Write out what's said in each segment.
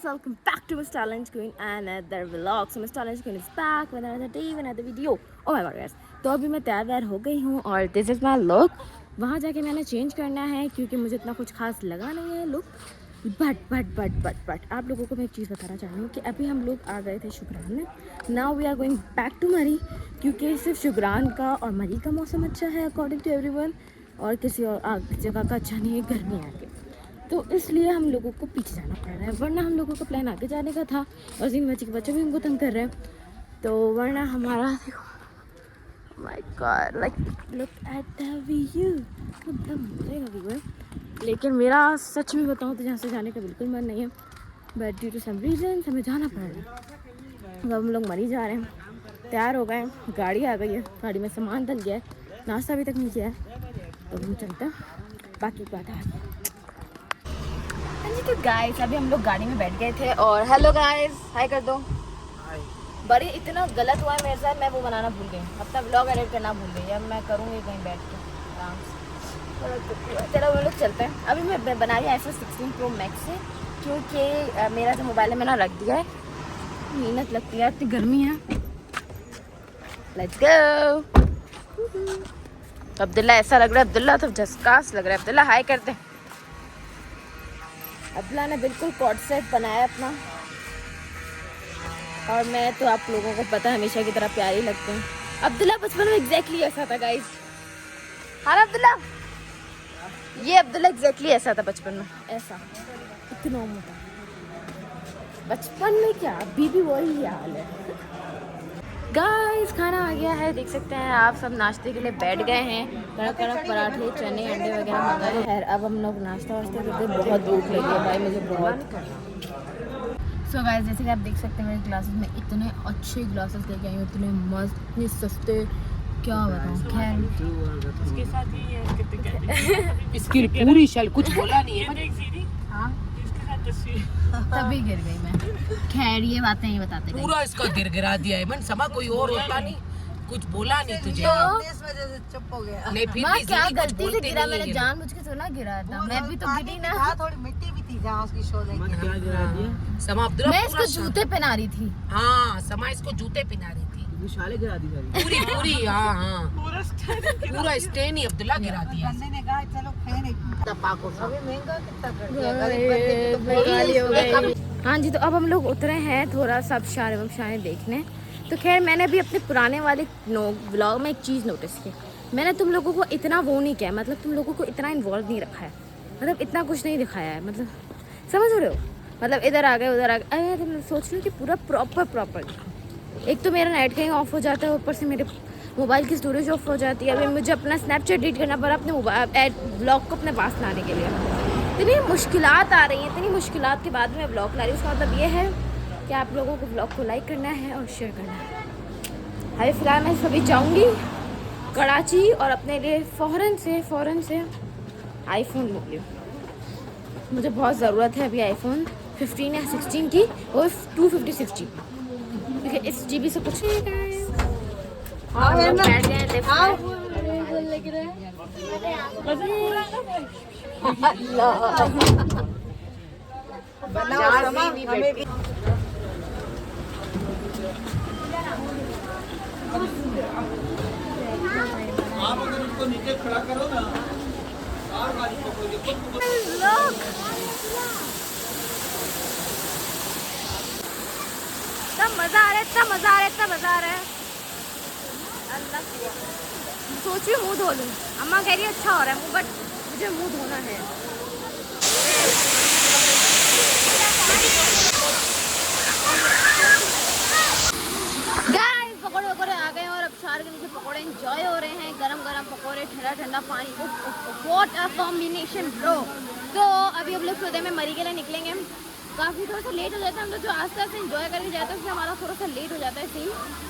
welcome back to Miss Talent Queen and another vlog. So Miss Talent Queen is back with another day, with another video. Oh my god guys, तो अभी मैं तैयार हो गई हूँ और this is my look. वहाँ जाके मैंने चेंज करना है क्योंकि मुझे इतना कुछ खास लगा नहीं है लुक. बट आप लोगों को मैं एक चीज़ बताना चाह रही हूँ कि अभी हम लोग आ गए थे शुक्रान में. Now we are going back to Murree क्योंकि सिर्फ शुक्रान का और मरी का मौसम अच्छा है अकॉर्डिंग टू एवरीवन, और किसी और जगह का अच्छा नहीं है गर्मी आके. तो इसलिए हम लोगों को पीछे जाना पड़ रहा है, वरना हम लोगों का प्लान आगे जाने का था और जिन बच्चे भी हमको तंग कर रहे हैं. तो वरना हमारा देखो my God like look at the view, मतलब मज़ेगा व्यू है. लेकिन मेरा सच में बताऊँ तो यहाँ से जाने का बिल्कुल मन नहीं है, but due to some reason हमें जाना पड़ रहा है. अब हम लोग मरी जा रहे हैं, तैयार हो गए हैं, गाड़ी आ गई है, गाड़ी में सामान डल गया है, नाश्ता अभी तक नहीं किया है, तो हम चलते हैं. बाकी बात है तो गाइस अभी हम लोग गाड़ी में बैठ गए थे और हेलो गाइस हाय कर दो. बड़ी इतना गलत हुआ है मेरे साथ, मैं वो बनाना भूल गई, अपना व्लॉग एडिट करना भूल गई. अब मैं करूँगी कहीं बैठ के आराम से. चलो वो लोग चलते हैं. अभी मैं बना रही iPhone 16 Pro Max से क्योंकि मेरा जो मोबाइल है मैंने रख दिया है, मेहनत लगती है, इतनी गर्मी है. Let's go. अब्दुल्ला ऐसा लग रहा है, अब्दुल्ला तो झस्कास लग रहा है. अब्दुल्ला हाय करते हैं. अब्दुल्ला ने बिल्कुल कॉर्ड सेट बनाया अपना, और मैं तो आप लोगों को पता है हमेशा की तरह प्यारे लगते हैं. अब्दुल्ला बचपन में एग्जैक्टली ऐसा था गाइस. हाँ अब्दुल्ला, ये अब्दुल्ला एग्जैक्टली ऐसा था बचपन में, ऐसा इतना मोटा. बचपन में क्या, अभी भी वही हाल है. गाइस खाना आ गया है, देख सकते हैं आप. सब नाश्ते के लिए बैठ गए हैं. कड़क कड़क पराठे, चने, अंडे वगैरह मंगाए हैं. अब हम लोग नाश्ता वास्ता करते. बहुत भूख लगी है भाई मुझे बहुत. सो गाइस जैसे कि आप देख सकते हैं मेरे ग्लासेस में इतने अच्छे ग्लासेस लेके आई हूँ, इतने मस्त, इतने सस्ते, क्या बताऊँ. खैर इसके साथ ही है इसकी पूरी शल कुछ बोला नहीं है. हाँ तभी गिर गई मैं. खैर ये बातें नहीं बताते. पूरा इसका गिरा दिया है. मन समा कोई और होता नहीं, कुछ बोला नहीं तुझे तो इस वजह से चुप हो गया. नहीं फिर माँ भी क्या जिंदगी कुछ गलती से बोलते गिरा, नहीं मैंने है. जानबूझ के थोड़ा गिरा था. मैं भी तो गिरी ना. थोड़ी मिट्टी भी थी जहाँ उसकी शो लगी. क्या गिरा दिया समा अब्दुल्ला. मैं इसको जूते पहना रही थी. हाँ समा इसको जूते पहना रही थी. विशाले गिरा दी पूरी हाँ पूरा स्टेन ही अब्दुल्ला गिरा दिया. बंदे ने कहा चलो फैन एक पाको अभी महंगा कितना कर दिया. गरीब बंदे की तो हाँ जी, तो अब हम लोग उतरे हैं थोड़ा सा शान देखने. तो खैर मैंने भी अपने पुराने वाले व्लॉग में एक चीज़ नोटिस की. मैंने तुम लोगों को इतना वो नहीं किया, मतलब तुम लोगों को इतना इन्वॉल्व नहीं रखा है, मतलब इतना कुछ नहीं दिखाया है, मतलब समझ रहे हो. मतलब इधर आ गए उधर आ गए. अरे तुम सोच रहे हो कि पूरा प्रॉपर. एक तो मेरा नेट कहीं ऑफ हो जाता है, ऊपर से मेरे मोबाइल की स्टोरेज ऑफ हो जाती है. अभी मुझे अपना स्नैपचैट डिलीट करना पड़ा अपने मोबाइल ब्लॉग को अपने पास लाने के लिए. इतनी मुश्किलात आ रही हैं, इतनी मुश्किलात के बाद मैं ब्लॉग ला रही हूँ. उसका मतलब ये है कि आप लोगों को ब्लॉग को लाइक करना है और शेयर करना है. अभी फ़िलहाल मैं सभी जाऊँगी कराची और अपने लिए फ़ौरन से आईफोन लूँ लियो. मुझे बहुत ज़रूरत है अभी आईफोन 15 या 16 की, और 256 GB, क्योंकि इस GB से कुछ नहीं है. हाँ हम लोग बैठ गए हैं लिफ्ट में. आप अगर उसको नीचे खड़ा करो ना, कार गाड़ी पकड़ोगे खुद. लोग इतना मज़ा आ रहा है. अल्लाह सोच रही मुँह धो लूँ. अम्मा कह रही है अच्छा हो रहा है मुँह, बट मुझे मुँह धोना है. गाइस पकौड़े वकौड़े आ गए और अब चार के नीचे पकौड़े एंजॉय हो रहे हैं. गरम पकौड़े, ठंडा पानी, व्हाट अ कॉम्बिनेशन ब्रो. तो अभी हम लोग सुबह में मरी के लिए निकलेंगे. काफ़ी थोड़ा सा लेट हो जाता है, हम लोग जो आस्ते आस्ते एंजॉय करके जाते हैं उसमें हमारा थोड़ा सा लेट हो जाता है सीन.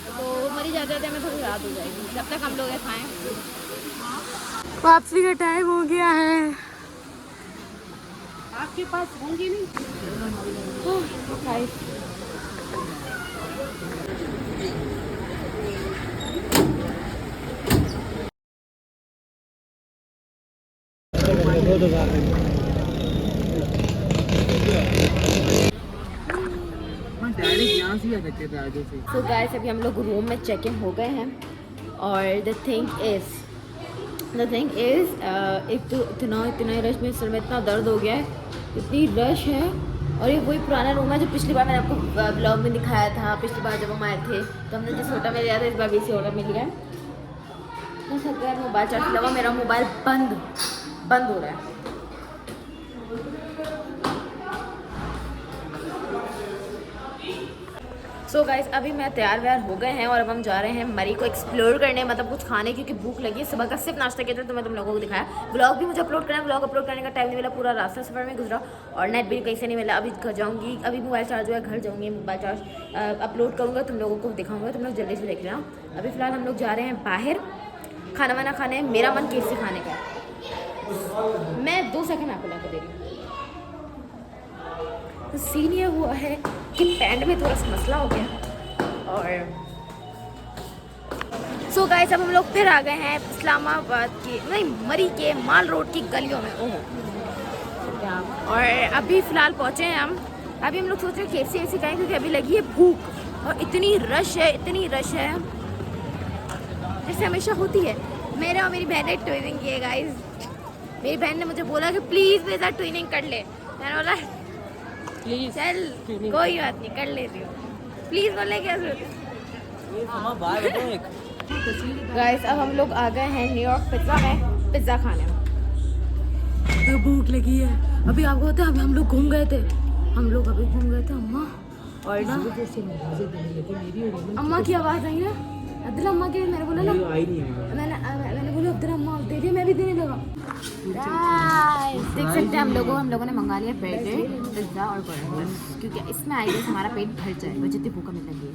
तो मरी जाते हैं हमें थोड़ी रात हो जाएगी. जब तक हम लोग ये खाएँ, वापसी का टाइम हो गया है. आपके पास होंगी नहीं. ही आ सकते थे आगे से। सो गाइस अभी हम लोग रूम में चेक इन हो गए हैं और द थिंग इज़ एक तो इतना रश में सर में इतना दर्द हो गया है, इतनी रश है। और ये वही पुराना रूम है जो पिछली बार मैंने आपको ब्लॉग में दिखाया था। पिछली बार जब हम आए थे तो हमने जिस होटल में लिया था, इस बार भी इसी होटल में लिया है। हो सकता है मोबाइल चार्ज लगा, मेरा मोबाइल बंद हो रहा है। सो गाइस अभी मैं तैयार व्यार हो गए हैं और अब हम जा रहे हैं मरी को एक्सप्लोर करने, मतलब कुछ खाने, क्योंकि भूख लगी है। सुबह का सिर्फ नाश्ता किया था तो मैं तुम लोगों को दिखाया। व्लॉग भी मुझे अपलोड करना है, व्लॉग अपलोड करने का टाइम नहीं मिला, पूरा रास्ता सफर में गुजरा और नेट भी कहीं से नहीं मिला। अभी घर जाऊँगी, अभी मोबाइल चार्ज हुआ है, घर जाऊँगी, मोबाइल चार्ज अपलोड करूँगा, तुम लोगों को दिखाऊँगा, तुम लोग जल्दी से देख लेना। अभी फ़िलहाल हम लोग जा रहे हैं बाहर खाना वाना खाने। मेरा मन KFC खाने का है। मैं 2 सेकंड आपको ला के दे रही हूँ। तो सीन ये हुआ है कि पैंट में थोड़ा सा मसला हो गया और सो गाइस अब हम लोग फिर आ गए हैं इस्लामाबाद के, नहीं मरी के माल रोड की गलियों में। ओह और अभी फ़िलहाल पहुँचे हैं हम। अभी हम लोग सोच रहे हैं KFC खाएं क्योंकि अभी लगी है भूख और इतनी रश है जैसे हमेशा होती है। मेरे और मेरी बहन ने ट्विनिंग की है गाइस। मेरी बहन ने मुझे बोला कि प्लीज़ मेरे साथ ट्विनिंग कर ले। मैंने बोला प्लीज़ चल कोई बात नहीं कर लेती हूँ, प्लीज़ बोलने क्या जरूरत है। गाइस अब हम लोग आ गए हैं न्यूयॉर्क पिज़्ज़ा में पिज़्ज़ा खाने। तो भूख लगी है। अभी आपको पता है अभी हम लोग घूम गए थे अम्मा और ना अम्मा की आवाज़ आई ना, अब्दुल्ला अम्मा की, मैंने बोला ना मैंने बोला अब्दुल्ला अम्मा दे दिया, मैं भी देने लगा। देख सकते हैं हम लोगों ने मंगा लिया बर्गर पिज़्ज़ा और बर्गर, क्योंकि इसमें आई गेस हमारा पेट भर जाए, वो जितनी भूखा मिल लगी है।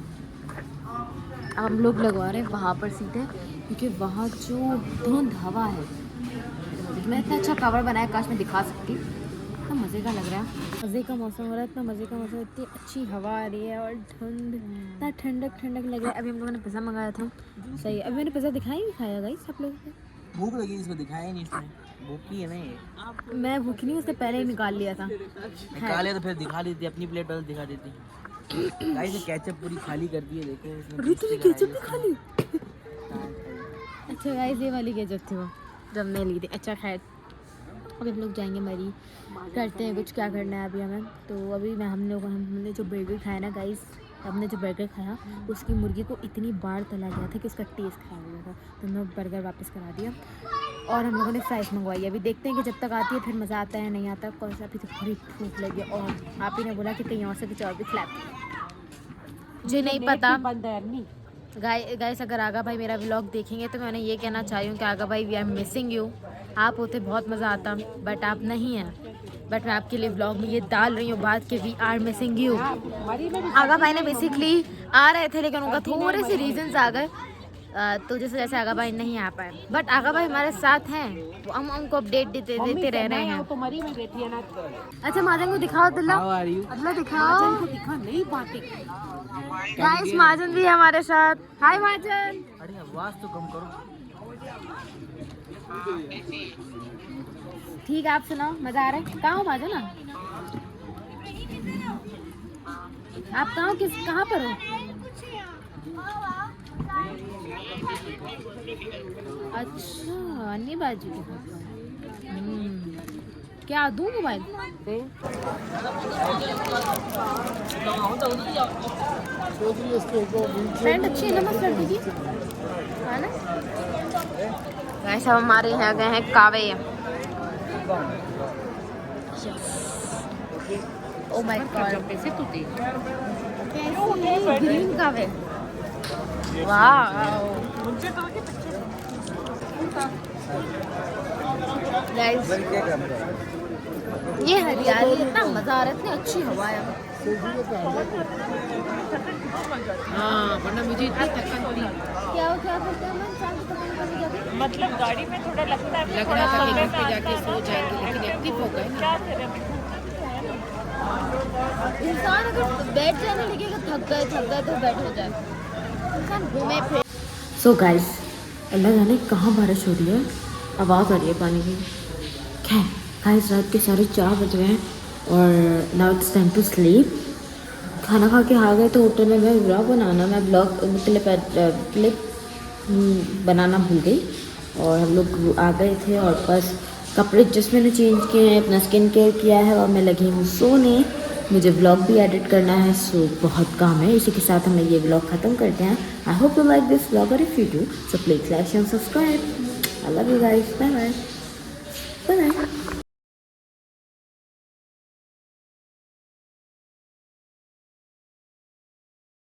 अब हम लोग लगवा रहे हैं वहाँ पर सीधे, क्योंकि वहाँ जो धुंध हवा है, मैं इतना अच्छा कवर बनाया, काश मैं दिखा सकती। इतना मज़े का लग रहा है, मज़े का मौसम हो रहा है, इतना मज़े का मौसम, इतनी अच्छी हवा आ रही है और धुंध, इतना ठंडक लग रहा है। अभी हम लोगों ने पिज़्ज़ा मंगाया था, सही है। अभी मैंने पिज़्ज़ा दिखाया ही नहीं खाया गाइस आप लोगों को। भूख लगी इसको दिखाया नहीं इसने, भूखी है ना ये। मैं भूखी नहीं, उससे पहले ही निकाल लिया था। निकाले तो फिर दिखा देती, अपनी प्लेट बदल दिखा देती। गाइस ये केचप पूरी खाली कर दी है, देखो इसमें। तूने केचप भी खा ली? अच्छा गाइस ये वाली केचप थी वो जब मैं ली थी। अच्छा खैर अभी हम लोग जाएंगे मरी, करते हैं कुछ, क्या करना है अभी हमें। तो अभी हमने जो बर्गर खाया ना गाइस, हमने जो बर्गर खाया उसकी मुर्गी को इतनी बार तला गया था कि उसका टेस्ट खराब हो गया था, तो हमने बर्गर वापस करा दिया और हम लोगों ने फ्राइज़ मंगवाई। अभी देखते हैं कि जब तक आती है फिर मज़ा आता है नहीं आता। कौन सा अभी तो बड़ी भूख लगी और आप ही ने बोला कि कहीं और से कुछ और भी खिला मुझे नहीं पता। गाइस अगर आगा भाई मेरा व्लॉग देखेंगे तो मैं उन्हें ये कहना चाह रही हूँ कि आगा भाई वी आर मिसिंग यू। आप होते बहुत मज़ा आता, बट आप नहीं हैं। बट मैं आपके लिए व्लॉग में ये डाल रही हूँ बात कि वी आर मिसिंग यू। आगा भाई ने बेसिकली आ रहे थे लेकिन उनका थोड़े से रीजंस आ गए, तो जैसे आगा भाई नहीं आ पाए, बट आगा भाई हमारे साथ हैं, हम उनको अपडेट देते रह रहे हैं। तो मरी में बैठी है ना। अच्छा महाजन को दिखाओ दिल्ला, अल्लाह दिखाओ, दिखा नहीं पाते। गाइस महाजन भी है हमारे साथ। हाय महाजन। अरे आवाज तो कम करो। ठीक है आप सुनाओ, मजा आ रहा है? कहाँ हो महाजन आप कहाँ पर हो? अच्छा अन्य बाजू क्या दूँ मोबाइल? फ्रेंड अच्छी है ना, मत कर दीजिए है ना। गाइस अब हमारे यहाँ गए हैं कावे। ओ माय गॉड कैसे ग्रीन कावे, वाह। गाइस ये हरियाली, इतना मजा आ रहा है, इतनी अच्छी हवा है। हाँ वरना मुझे इतनी थकान थी। क्या करते हैं मतलब गाड़ी में थोड़ा लगता है, लग रहा था कि घर पे जाके सो जाएंगे, लेकिन एक्टिव हो गए। क्या करें? इंसान अगर बैठ जाने लगेगा थक गए तो बैठ हो जाए, इंसान घूमे फिर। सो गाइस अल्लाह जाने कहाँ बारिश हो रही है, आवाज़ आ रही है पानी की। खैर गाइस रात के 4:30 बज गए हैं और now it's time to sleep. खाना खा के आ गए तो होटल में मैं ब्लॉग बनाना मैं ब्लॉग क्लिप बनाना भूल गई और हम लोग आ गए थे और बस कपड़े जस्ट मैंने चेंज किए हैं, अपना स्किन केयर किया है और मैं लगी हूँ सोने। मुझे ब्लॉग भी एडिट करना है, सो बहुत काम है। इसी के साथ हमें ये ब्लॉग ख़त्म करते हैं। I hope you like this blog और if you do so please like and subscribe. I love you guys, bye bye.